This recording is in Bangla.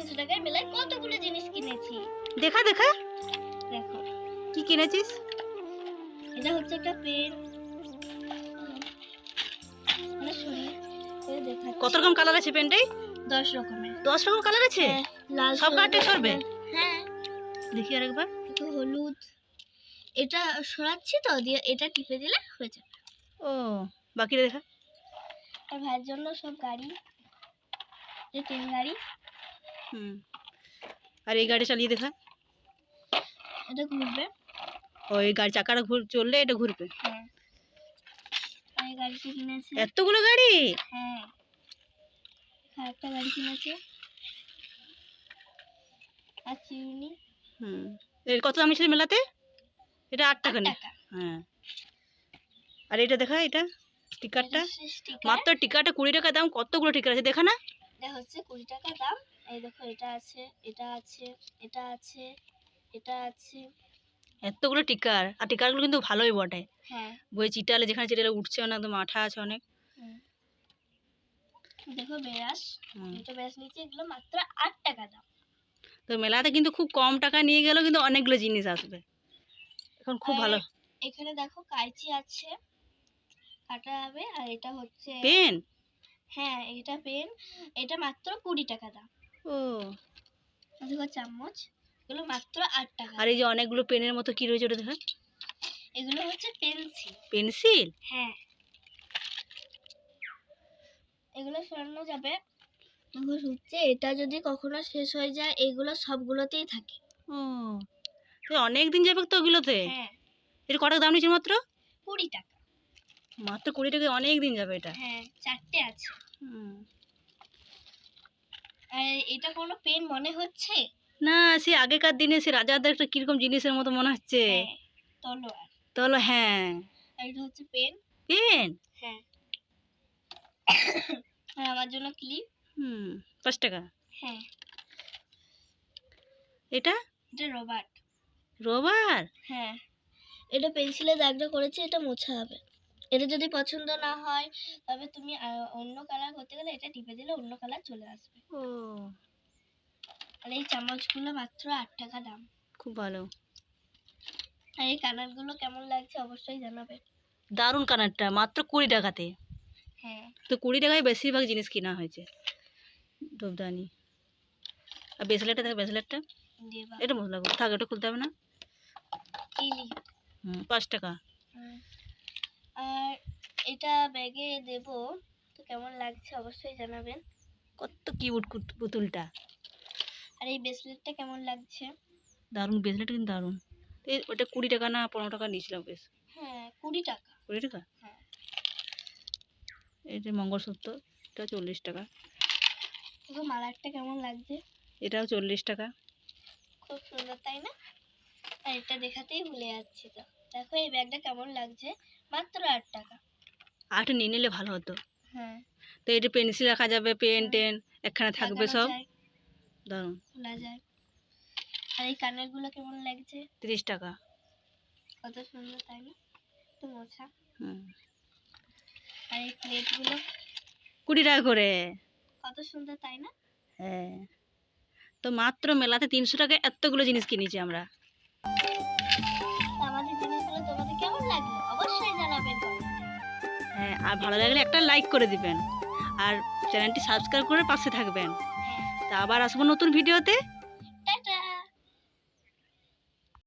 300 টাকায় মেলায় কতগুলো জিনিস কিনেছি। দেখা দেখা দেখো, কি কিনেছিস? এটা হচ্ছে একটা পেন। মানে শুনি দেখাচ্ছি। কত রকম কালার আছে পেনটাই? 10 রকমের। 10 রকম কালার আছে? হ্যাঁ, লাল সব কালারটা সরবে? হ্যাঁ, দেখি আরেকবার। একটু হলুদ। এটা সরাচ্ছি তো, দিয়ে এটা টিপে দিলে হয়ে যাবে। ও, বাকিটা দেখা। আর ভাইয়ের জন্য সব গাড়ি, এই ট্রেন গাড়ি। আর এই গাড়ি চালিয়ে দেখা। এটা ঘুরবে। ও, এই গাড়ি চাকাটা চললে এটা ঘুরবে। হ্যাঁ, আর এই গাড়িটা কিনেছে। এতগুলো গাড়ি? হ্যাঁ, একটা গাড়ি কিনেছে। আর চিরুনি। এর কত দাম ছিল মেলাতে? এটা 8 টাকা 8 নেই? টাকা। হ্যাঁ। আর এটা দেখা, এটা টিকারটা স্টিকার। মাত্র টিকারটা 20 টাকা দাম। কতগুলো টিকার আছে দেখা না? এটা হচ্ছে 20 টাকা দাম। এই দেখো, এটা আছে, এটা আছে, এটা আছে, এটা আছে। এতগুলো টিকার, আর টিকারগুলো কিন্তু ভালোই বটে। হ্যাঁ, বই চিটালে, যেখানে চিটালে উঠছে না, একদম আঠা আছে অনেক। দেখো ব্রাশ। এটা ব্রাশ নিচে, এগুলো মাত্র 8 টাকা দাম। তো মেলাতে কিন্তু খুব কম টাকা নিয়ে গেলেও কিন্তু অনেকগুলো জিনিস আসবে এখন, খুব ভালো। এখানে দেখো কাঁচি আছে, কাটা যাবে। আর এটা হচ্ছে পেন। হ্যাঁ, এটা পেন। এটা মাত্র 20 টাকা দাম। ও, দেখো চামচ, এগুলো মাত্র 8 টাকা। আর এই যে অনেকগুলো পেনের মতো কি রয়েছে ওটা দেখা। এগুলো হচ্ছে পেন্সিল। পেন্সিল? হ্যাঁ, এগুলো সরানো যাবে। দেখো হচ্ছে, এটা যদি কখনো শেষ হয়ে যায়, এগুলো সবগুলোতেই থাকে। ও, তো অনেক দিন যাবে তো ওগুলোতে। হ্যাঁ, এটা কত দাম নিয়েছে? মাত্র 20 টাকা। মাত্র 20 টাকা, অনেক দিন যাবে এটা। হ্যাঁ, 4টে আছে। আর এটা কোনো পেন মনে হচ্ছে না, সে আগেকার দিনে সে রাজাদের একটা কিরকম জিনিসের মতো মনে হচ্ছে। হ্যাঁ, তলোয়ার। তাহলে হ্যাঁ, আর এটা হচ্ছে পেন। পেন। হ্যাঁ, আর আমার জন্য ক্লিপ। 5 টাকা। হ্যাঁ, এটা এটা রবার। রবার? হ্যাঁ, এটা পেন্সিলে দাগটা করেছে, এটা মোছা হবে। এটা যদি পছন্দ না হয়, তবে তুমি অন্য কালার করতে গেলে এটা টিপে দিলে অন্য কালার চলে আসবে। ও, আর এই চামচগুলো মাত্র 8 টাকা দাম। খুব ভালো। আর এই কানারগুলো কেমন লাগছে অবশ্যই জানাবে। দারুণ কানারটা, মাত্র 20 টাকাতে। হ্যাঁ, তো 20 টাকায় বেশিরভাগ জিনিস কেনা হয়েছে। ধূপদানি। আর ব্রেসলেটটা দেখ, ব্রেসলেটটা দেবা এটা মজা লাগবে। থাক, এটা খুলতে হবে না। কিলি। 5 টাকা। আর এটা ব্যাগে দেব, তো কেমন লাগছে অবশ্যই জানাবেন। কত কিউট পুতুলটা। আর এই ব্রেসলেটটা কেমন লাগছে? দারুণ, ব্রেসলেট কিন্তু দারুণ। ওটা 20 টাকা না 15 টাকা নিয়েছিলাম বেশ। হ্যাঁ, 20 টাকা। 20 টাকা। হ্যাঁ, এই যে মঙ্গলসূত্র, এটা 40 টাকা। দেখো মালারটা কেমন লাগছে। এটাও 40 টাকা। খুব সুন্দর, তাই না? আর এটা দেখাতেই ভুলে যাচ্ছি তো। দেখো এই ব্যাগটা কেমন লাগছে, মাত্র 8 টাকা। 8 নিয়ে নিলে ভালো হতো। হ্যাঁ, তো এটা পেন্সিল রাখা যাবে, পেন টেন এখানে থাকবে সব। দারুণ। খোলা যায়। আর এই কানেরগুলো কেমন লাগছে? 30 টাকা। কত সুন্দর, তাই না? তো মোছা। হুম, আর এই প্লেটগুলো 20 টাকা করে। কত সুন্দর, তাই না? হ্যাঁ, তো মাত্র মেলাতে 300 টাকায় এতগুলো জিনিস কিনেছি আমরা। আমাদের জিনিসগুলো তোমাদের কেমন লাগলো অবশ্যই জানাবেন। হ্যাঁ, আর ভালো লাগলে একটা লাইক করে দিবেন, আর চ্যানেলটি সাবস্ক্রাইব করে পাশে থাকবেন। তা আবার আসবো নতুন ভিডিওতে।